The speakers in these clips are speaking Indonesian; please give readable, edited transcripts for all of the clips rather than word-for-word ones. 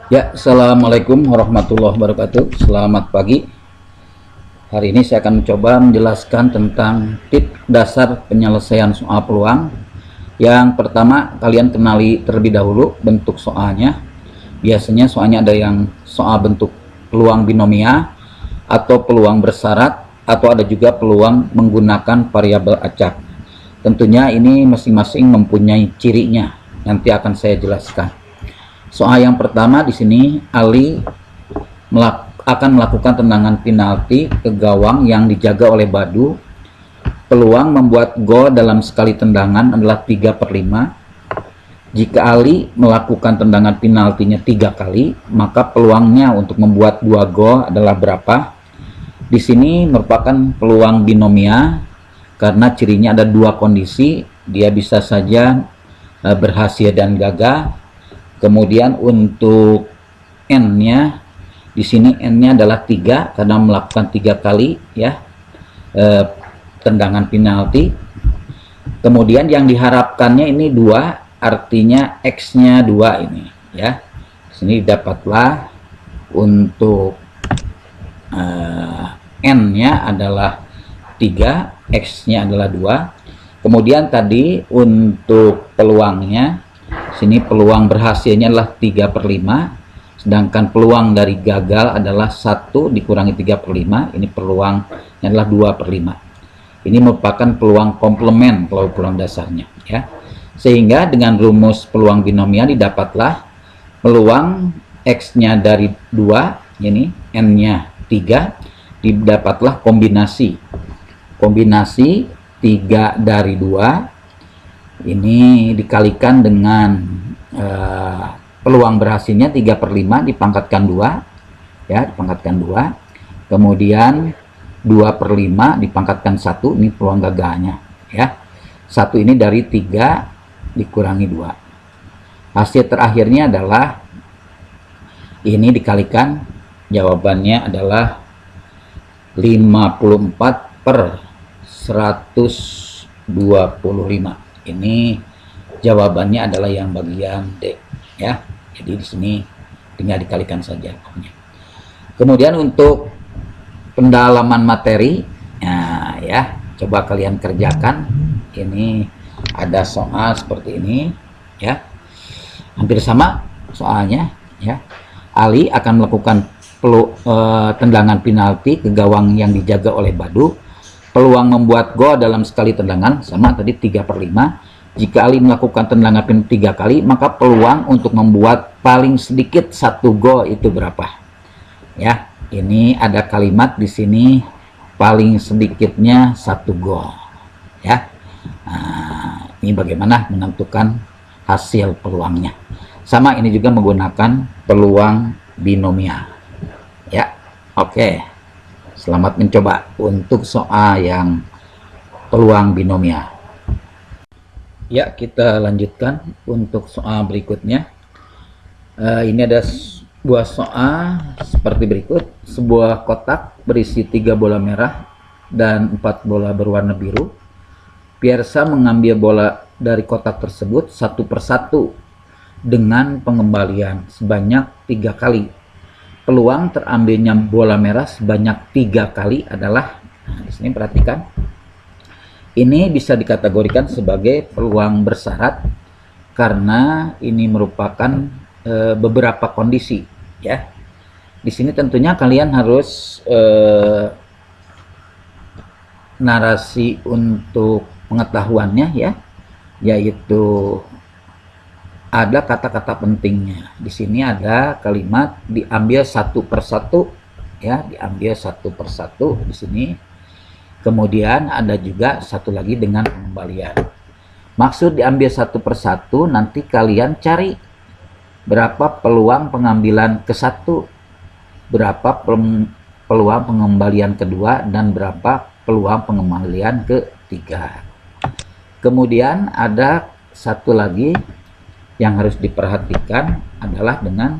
Ya, assalamualaikum warahmatullahi wabarakatuh. Selamat pagi. Hari ini saya akan mencoba menjelaskan tentang tips dasar penyelesaian soal peluang. Yang pertama, kalian kenali terlebih dahulu bentuk soalnya. Biasanya soalnya ada yang soal bentuk peluang binomial atau peluang bersyarat, atau ada juga peluang menggunakan variabel acak. Tentunya ini masing-masing mempunyai cirinya. Nanti akan saya jelaskan. Soal yang pertama di sini, Ali akan melakukan tendangan penalti ke gawang yang dijaga oleh Badu. Peluang membuat gol dalam sekali tendangan adalah 3/5. Jika Ali melakukan tendangan penaltinya 3 kali, maka peluangnya untuk membuat 2 gol adalah berapa? Di sini merupakan peluang binomial karena cirinya ada 2 kondisi, dia bisa saja berhasil dan gagal. Kemudian untuk n-nya di sini n-nya adalah 3 karena melakukan 3 kali ya tendangan penalti. Kemudian yang diharapkannya ini 2, artinya x-nya 2 ini ya. Di sini dapatlah untuk n-nya adalah 3, x-nya adalah 2. Kemudian tadi untuk peluangnya, sini peluang berhasilnya adalah 3/5, sedangkan peluang dari gagal adalah 1 dikurangi 3/5. Ini peluangnya adalah 2/5. Ini merupakan peluang komplement kalau peluang dasarnya ya. Sehingga dengan rumus peluang binomial didapatlah peluang x-nya dari 2, ini n-nya 3, didapatlah kombinasi 3 dari 2 ini dikalikan dengan peluang berhasilnya 3/5 dipangkatkan 2 ya, dipangkatkan 2, kemudian 2/5 dipangkatkan 1, ini peluang gagalnya ya. 1 ini dari 3 dikurangi 2. Hasil terakhirnya adalah ini dikalikan, jawabannya adalah 54/125. Ini jawabannya adalah yang bagian D ya. Jadi di sini tinggal dikalikan saja. Kemudian untuk pendalaman materi, nah ya, coba kalian kerjakan. Ini ada soal seperti ini ya, hampir sama soalnya ya. Ali akan melakukan tendangan penalti ke gawang yang dijaga oleh Badu. Peluang membuat gol dalam sekali tendangan sama tadi 3/5. Jika Ali melakukan tendangan 3 kali, maka peluang untuk membuat paling sedikit 1 gol itu berapa? Ya, ini ada kalimat di sini paling sedikitnya 1 gol. Ya, nah, ini bagaimana menentukan hasil peluangnya? Sama ini juga menggunakan peluang binomial. Ya, oke. Selamat mencoba untuk soal yang peluang binomial. Ya, kita lanjutkan untuk soal berikutnya. Ini ada sebuah soal seperti berikut. Sebuah kotak berisi 3 bola merah dan 4 bola berwarna biru. Piersa mengambil bola dari kotak tersebut satu persatu dengan pengembalian sebanyak 3 kali. Peluang terambilnya bola merah sebanyak 3 kali adalah, nah, di sini perhatikan, ini bisa dikategorikan sebagai peluang bersyarat karena ini merupakan beberapa kondisi ya. Di sini tentunya kalian harus narasi untuk pengetahuannya ya, yaitu ada kata-kata pentingnya. Di sini ada kalimat diambil satu persatu ya, diambil satu persatu di sini. Kemudian ada juga satu lagi dengan pengembalian. Maksud diambil satu persatu, nanti kalian cari berapa peluang pengambilan ke satu, berapa peluang pengembalian kedua, dan berapa peluang pengembalian ketiga. Kemudian ada satu lagi yang harus diperhatikan adalah dengan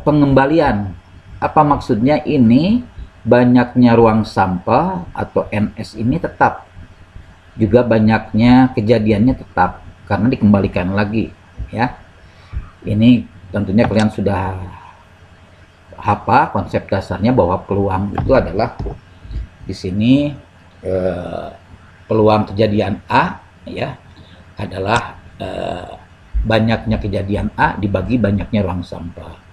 pengembalian. Apa maksudnya? Ini banyaknya ruang sampel atau NS ini tetap, juga banyaknya kejadiannya tetap karena dikembalikan lagi ya. Ini tentunya kalian sudah apa konsep dasarnya bahwa peluang itu adalah di sini peluang kejadian A ya adalah banyaknya kejadian A dibagi banyaknya ruang sampah.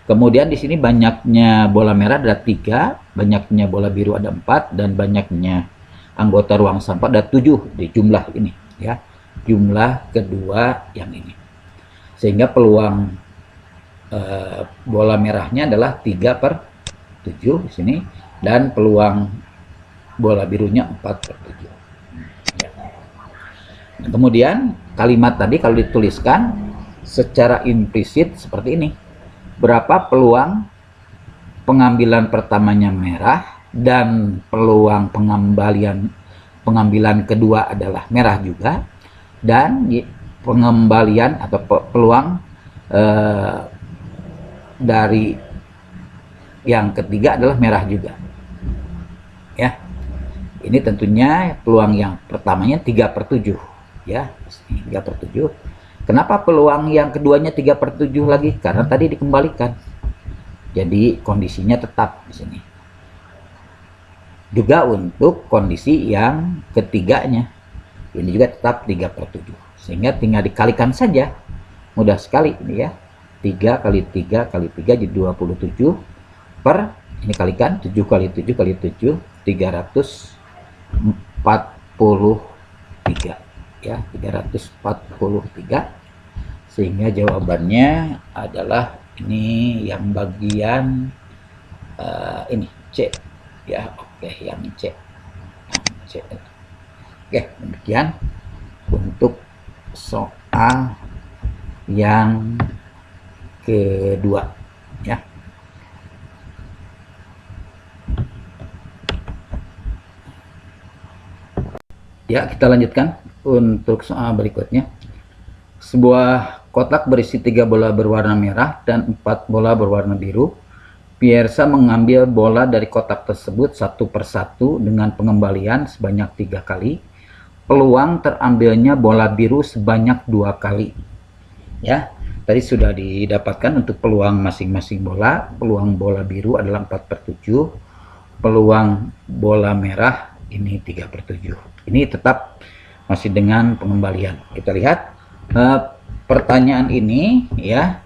Kemudian di sini banyaknya bola merah ada 3, banyaknya bola biru ada 4, dan banyaknya anggota ruang sampah ada 7 di jumlah ini ya. Jumlah kedua yang ini. Sehingga peluang bola merahnya adalah 3/7 di sini, dan peluang bola birunya 4/7. Ya. Nah, kemudian kalimat tadi kalau dituliskan secara implisit seperti ini. Berapa peluang pengambilan pertamanya merah dan peluang pengambilan kedua adalah merah juga, dan pengembalian atau peluang dari yang ketiga adalah merah juga ya. Ini tentunya peluang yang pertamanya 3/7 ya, 3/7. Kenapa peluang yang keduanya 3/7 lagi? Karena tadi dikembalikan. Jadi kondisinya tetap di sini. Juga untuk kondisi yang ketiganya. Ini juga tetap 3/7. Sehingga tinggal dikalikan saja. Mudah sekali ini ya. 3 kali 3 kali 3 jadi 27 per ini kalikan 7 kali 7 kali 7 343 ya, 343. Sehingga jawabannya adalah ini yang bagian ini C ya. Oke, yang C. Oke, demikian untuk soal yang kedua ya. Ya, kita lanjutkan untuk soal berikutnya. Sebuah kotak berisi 3 bola berwarna merah dan 4 bola berwarna biru. Piersa mengambil bola dari kotak tersebut satu persatu dengan pengembalian sebanyak 3 kali. Peluang terambilnya bola biru sebanyak 2 kali. Ya, tadi sudah didapatkan untuk peluang masing-masing bola. Peluang bola biru adalah 4/7. Peluang bola merah ini 3/7. Ini tetap masih dengan pengembalian. Kita lihat pertanyaan ini ya.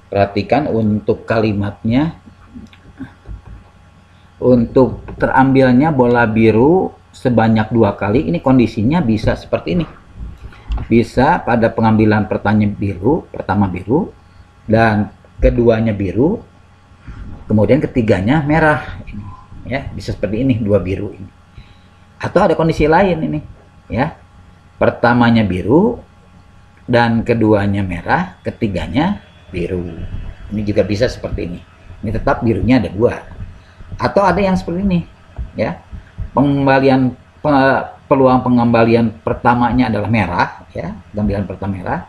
Perhatikan untuk kalimatnya. Untuk terambilnya bola biru sebanyak 2 kali, ini kondisinya bisa seperti ini. Bisa pada pengambilan pertama biru, dan keduanya biru, kemudian ketiganya merah. Ini, ya, bisa seperti ini, 2 biru ini. Atau ada kondisi lain ini, ya. Pertamanya biru dan keduanya merah, ketiganya biru. Ini juga bisa seperti ini. Ini tetap birunya ada 2. Atau ada yang seperti ini ya, peluang pengembalian pertamanya adalah merah ya, pengambilan pertama merah,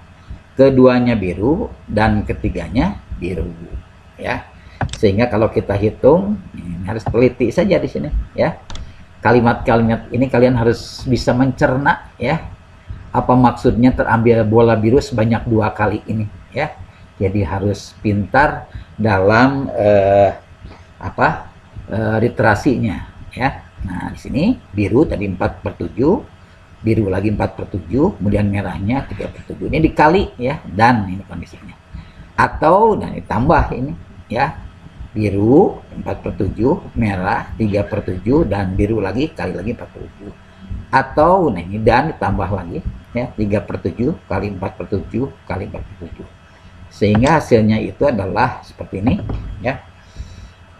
keduanya biru, dan ketiganya biru ya. Sehingga kalau kita hitung ini harus teliti saja di sini ya. Kalimat-kalimat ini kalian harus bisa mencerna ya, apa maksudnya terambil bola biru sebanyak 2 kali ini ya. Jadi harus pintar dalam literasinya ya. Nah, di sini biru tadi 4/7, biru lagi 4/7, kemudian merahnya 3/7. Ini dikali ya, dan ini kondisinya. Atau dan ditambah ini ya. Biru 4/7, merah 3/7, dan biru lagi kali lagi 4/7. Atau nah ini dan ditambah lagi ya, 3/7 kali 4/7 kali 4/7. Sehingga hasilnya itu adalah seperti ini ya.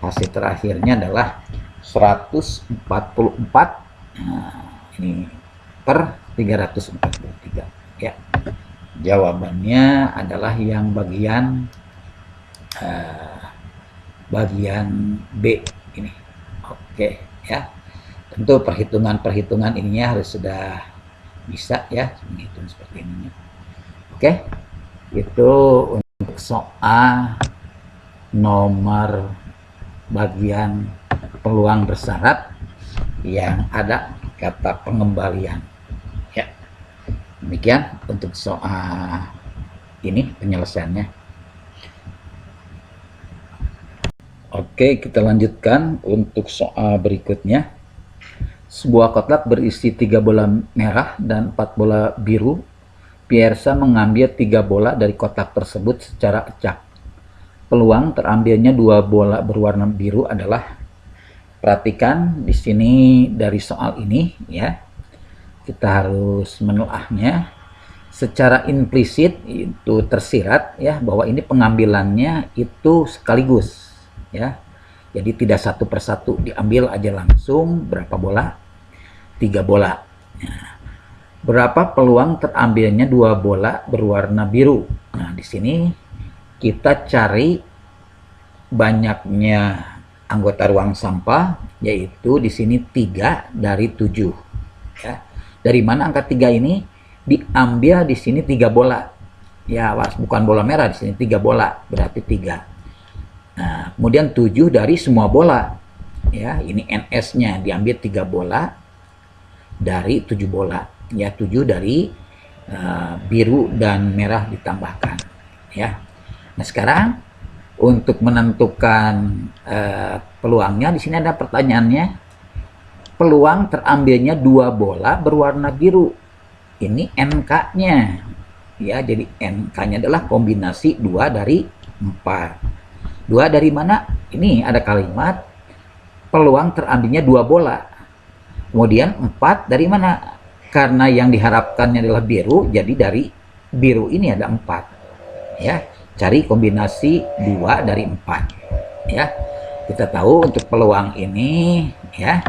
Hasil terakhirnya adalah 144 ini per 343 ya. Jawabannya adalah yang bagian B ini. Oke ya. Tentu perhitungan ininya harus sudah bisa ya, menghitung seperti ini. Oke. Itu untuk soal nomor bagian peluang bersyarat yang ada kata pengembalian ya. Demikian untuk soal ini penyelesaiannya. Oke, kita lanjutkan untuk soal berikutnya. Sebuah kotak berisi 3 bola merah dan 4 bola biru. Piersa mengambil 3 bola dari kotak tersebut secara acak. Peluang terambilnya 2 bola berwarna biru adalah, perhatikan di sini dari soal ini ya, kita harus menelaahnya. Secara implisit itu tersirat ya bahwa ini pengambilannya itu sekaligus ya. Jadi tidak satu persatu, diambil aja langsung. Berapa bola? 3 bola. Nah, berapa peluang terambilnya 2 bola berwarna biru? Nah, di sini kita cari banyaknya anggota ruang sampah, yaitu di sini 3 dari 7. Ya. Dari mana angka 3 ini? Diambil di sini 3 bola. Ya, bukan bola merah, di sini 3 bola, berarti 3. Nah, kemudian 7 dari semua bola. Ya, ini NS-nya diambil 3 bola dari 7 bola. Ya, 7 dari biru dan merah ditambahkan. Ya. Nah, sekarang untuk menentukan peluangnya, di sini ada pertanyaannya. Peluang terambilnya 2 bola berwarna biru. Ini NK-nya. Ya, jadi NK-nya adalah kombinasi 2 dari 4. 2 dari mana? Ini ada kalimat peluang terambilnya 2 bola. Kemudian 4 dari mana? Karena yang diharapkannya adalah biru, jadi dari biru ini ada 4. Ya, cari kombinasi 2 dari 4. Ya, kita tahu untuk peluang ini ya,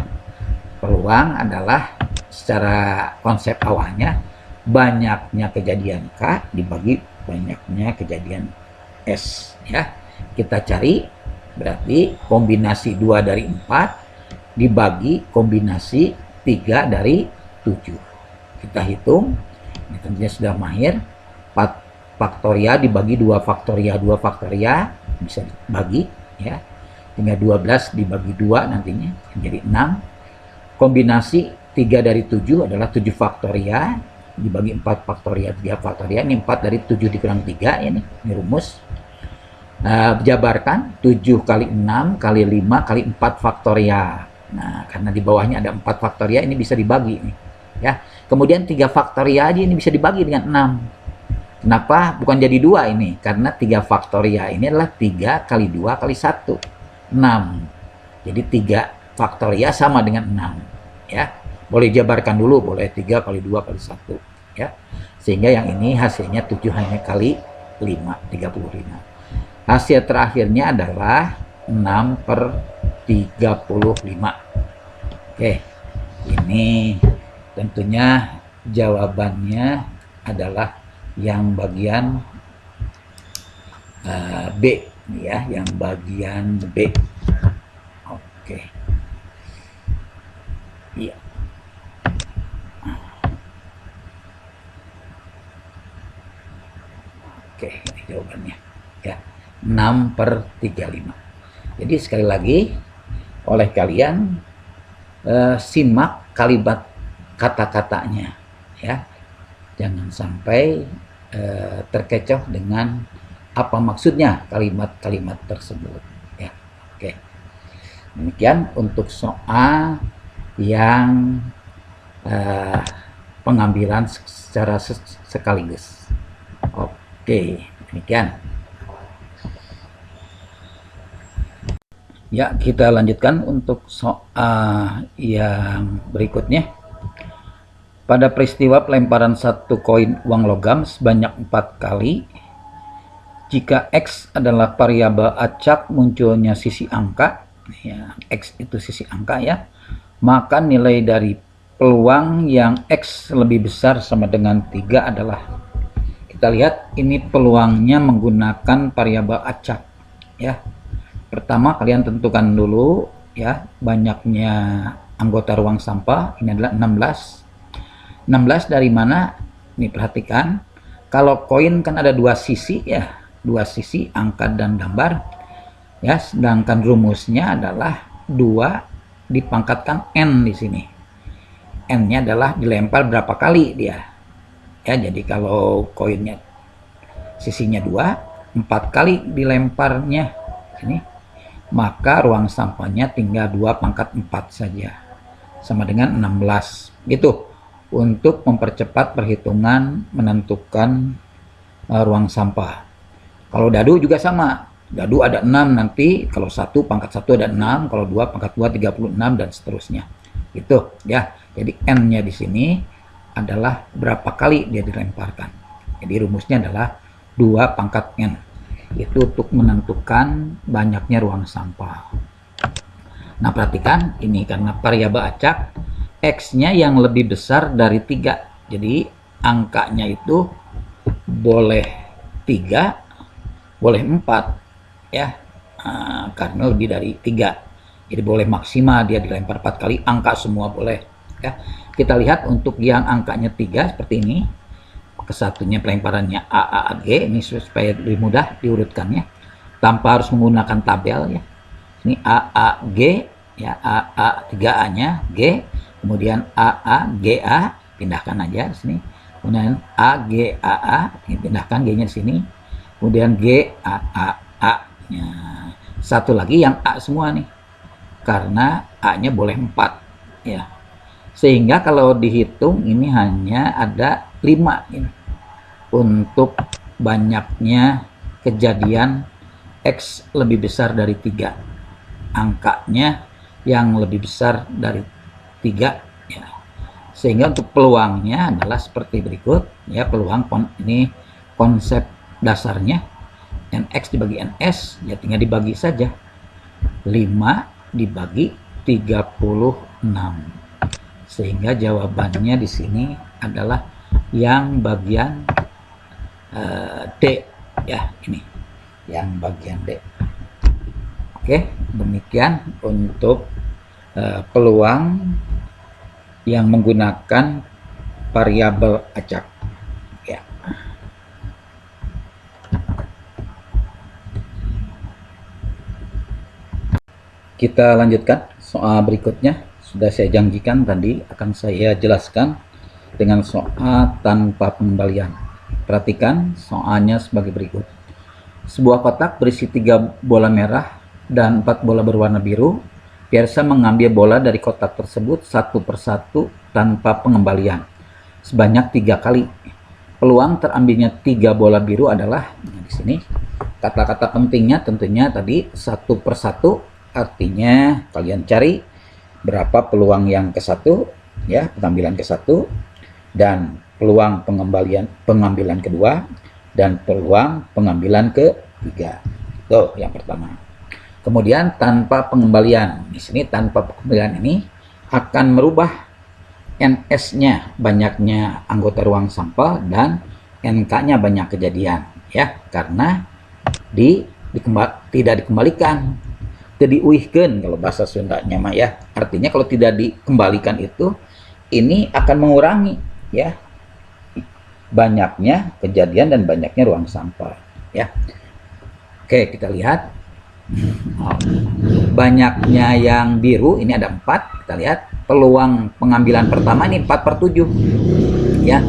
peluang adalah secara konsep awalnya banyaknya kejadian K dibagi banyaknya kejadian S ya. Kita cari berarti kombinasi 2 dari 4 dibagi kombinasi 3 dari 7. Kita hitung, ini tentunya sudah mahir. 4 faktorial dibagi 2 faktorial, 2 faktorial bisa dibagi ya. Tinggal 12 dibagi 2 nantinya jadi 6. Kombinasi 3 dari 7 adalah 7 faktorial dibagi 4 faktorial, 3 faktorial. Ini 4 dari 7 dikurang 3 ini rumus. Jabarkan 7 kali 6 kali 5 kali 4 faktorial. Nah, karena di bawahnya ada 4 faktorial, ini bisa dibagi nih, ya. Kemudian 3 faktorial aja ini bisa dibagi dengan 6. Kenapa bukan jadi 2 ini? Karena 3 faktorial ini adalah 3 kali 2 kali 1, 6. Jadi 3 faktorial sama dengan 6, ya. Boleh jabarkan dulu, boleh 3 kali 2 kali 1, ya. Sehingga yang ini hasilnya 7 hanya kali 5, 35. Hasil terakhirnya adalah 6/35. Oke, ini tentunya jawabannya adalah yang bagian B ya, yang bagian B. Oke. Iya. Oke, ini jawabannya. Ya. 6/35. Jadi sekali lagi oleh kalian simak kalimat kata-katanya ya, jangan sampai terkecoh dengan apa maksudnya kalimat-kalimat tersebut ya. Oke, demikian untuk soal yang pengambilan secara sekaligus. Oke, demikian. Ya, kita lanjutkan untuk soal yang berikutnya. Pada peristiwa pelemparan satu koin uang logam sebanyak 4 kali, jika X adalah variabel acak munculnya sisi angka, ya, X itu sisi angka ya, maka nilai dari peluang yang X lebih besar sama dengan 3 adalah, kita lihat ini peluangnya menggunakan variabel acak ya. Pertama kalian tentukan dulu ya banyaknya anggota ruang sampah, ini adalah 16. 16 dari mana? Nih perhatikan, kalau koin kan ada 2 sisi ya, 2 sisi angka dan gambar ya, sedangkan rumusnya adalah 2 dipangkatkan N di sini. N-nya adalah dilempar berapa kali dia. Ya, jadi kalau koinnya sisinya 2, 4 kali dilemparnya. Ini maka ruang sampahnya tinggal 2 pangkat 4 saja, sama dengan 16 gitu, untuk mempercepat perhitungan menentukan ruang sampah. Kalau dadu juga sama, dadu ada 6 nanti, kalau 1 pangkat 1 ada 6, kalau 2 pangkat 2 36 dan seterusnya gitu ya. Jadi n-nya di sini adalah berapa kali dia dilemparkan. Jadi rumusnya adalah 2 pangkat n. Itu untuk menentukan banyaknya ruang sampah. Nah, perhatikan ini karena variabel acak, X-nya yang lebih besar dari 3. Jadi angkanya itu boleh 3, boleh 4 ya. Karena lebih dari 3. Jadi boleh maksimal dia dilempar 4 kali, angka semua boleh ya. Kita lihat untuk yang angkanya 3 seperti ini. Kesatunya pelemparannya AAG, ini supaya lebih mudah diurutkannya tanpa harus menggunakan tabel ya. Ini AAG ya, AA 3A-nya G, kemudian AAGA pindahkan aja di sini. Kemudian AGAA pindahkan G-nya di sini. Kemudian GAAA. Ya. Satu lagi yang A semua nih. Karena A-nya boleh 4 ya. Sehingga kalau dihitung ini hanya ada 5 ini. Untuk banyaknya kejadian X lebih besar dari 3. Angkanya yang lebih besar dari 3 ya. Sehingga untuk peluangnya adalah seperti berikut ya. Peluang ini konsep dasarnya NX dibagi NS ya, tinggal dibagi saja. 5 dibagi 36. Sehingga jawabannya di sini adalah yang bagian D ya, ini yang bagian D. Oke, demikian untuk peluang yang menggunakan variabel acak ya. Kita lanjutkan soal berikutnya. Sudah saya janjikan tadi akan saya jelaskan dengan soal tanpa pengembalian. Perhatikan soalnya sebagai berikut. Sebuah kotak berisi 3 bola merah dan 4 bola berwarna biru. Piersa mengambil bola dari kotak tersebut satu persatu tanpa pengembalian sebanyak 3 kali. Peluang terambilnya 3 bola biru adalah di sini. Kata-kata pentingnya tentunya tadi satu persatu, artinya kalian cari berapa peluang yang ke-1 ya, pengambilan ke-1, dan peluang pengambilan kedua, dan peluang pengambilan ke-3. Tuh yang pertama. Kemudian tanpa pengembalian. Di sini tanpa pengembalian ini akan merubah NS-nya banyaknya anggota ruang sampel dan NK-nya banyak kejadian ya, karena tidak dikembalikan. Diuihkan kalau bahasa Sundanya mah ya. Artinya kalau tidak dikembalikan itu ini akan mengurangi ya banyaknya kejadian dan banyaknya ruang sampah ya. Oke, kita lihat banyaknya yang biru ini ada 4. Kita lihat peluang pengambilan pertama ini 4/7 ya.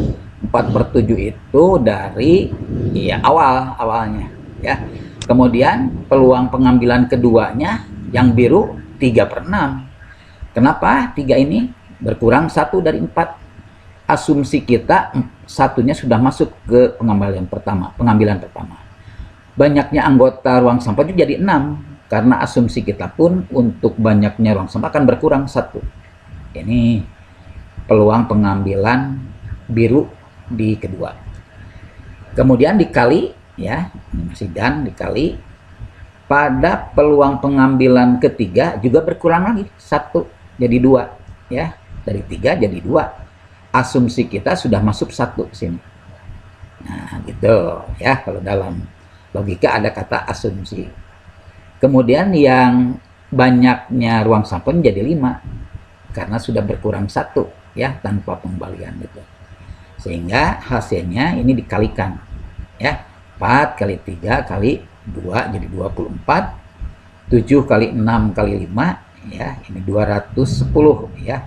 4/7 itu dari ya awalnya ya. Kemudian peluang pengambilan keduanya yang biru 3/6. Kenapa 3 ini berkurang 1 dari 4? Asumsi kita satunya sudah masuk ke pengambilan pertama. Banyaknya anggota ruang sampah itu jadi 6. Karena asumsi kita pun untuk banyaknya ruang sampah akan berkurang 1. Ini peluang pengambilan biru di kedua. Kemudian dikali ya, ini masih dan dikali pada peluang pengambilan ketiga juga berkurang lagi 1 jadi 2 ya, dari 3 jadi 2. Asumsi kita sudah masuk 1 sini. Nah gitu ya, kalau dalam logika ada kata asumsi. Kemudian yang banyaknya ruang sampel jadi 5 karena sudah berkurang 1 ya tanpa pengembalian gitu. Sehingga hasilnya ini dikalikan ya. 4 kali 3 kali 2 jadi 24. 7 kali 6 kali 5 ya, ini 210 ya.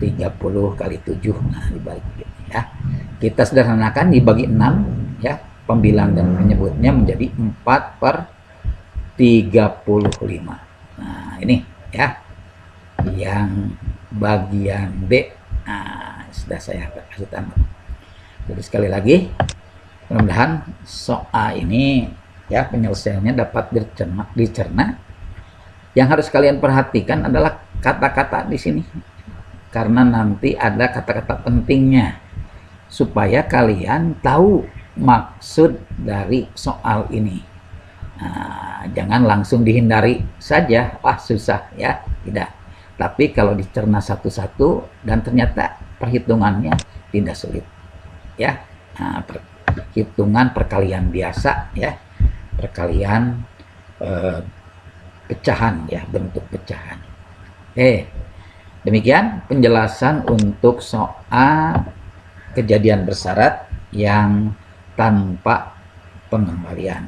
30 kali 7. Nah, dibagi ya. Kita sederhanakan dibagi 6 ya. Pembilang dan menyebutnya menjadi 4/35. Nah, ini ya, yang bagian B. Nah, sudah saya kasih tambah. Jadi sekali lagi, mudah-mudahan soal ini ya penyelesaiannya dapat dicerna. Yang harus kalian perhatikan adalah kata-kata di sini, karena nanti ada kata-kata pentingnya supaya kalian tahu maksud dari soal ini. Nah, jangan langsung dihindari saja, wah susah ya, tidak. Tapi kalau dicerna satu-satu dan ternyata perhitungannya tidak sulit ya. Nah, hitungan perkalian biasa ya, perkalian pecahan ya, bentuk pecahan. Demikian penjelasan untuk soal kejadian bersyarat yang tanpa pengembalian.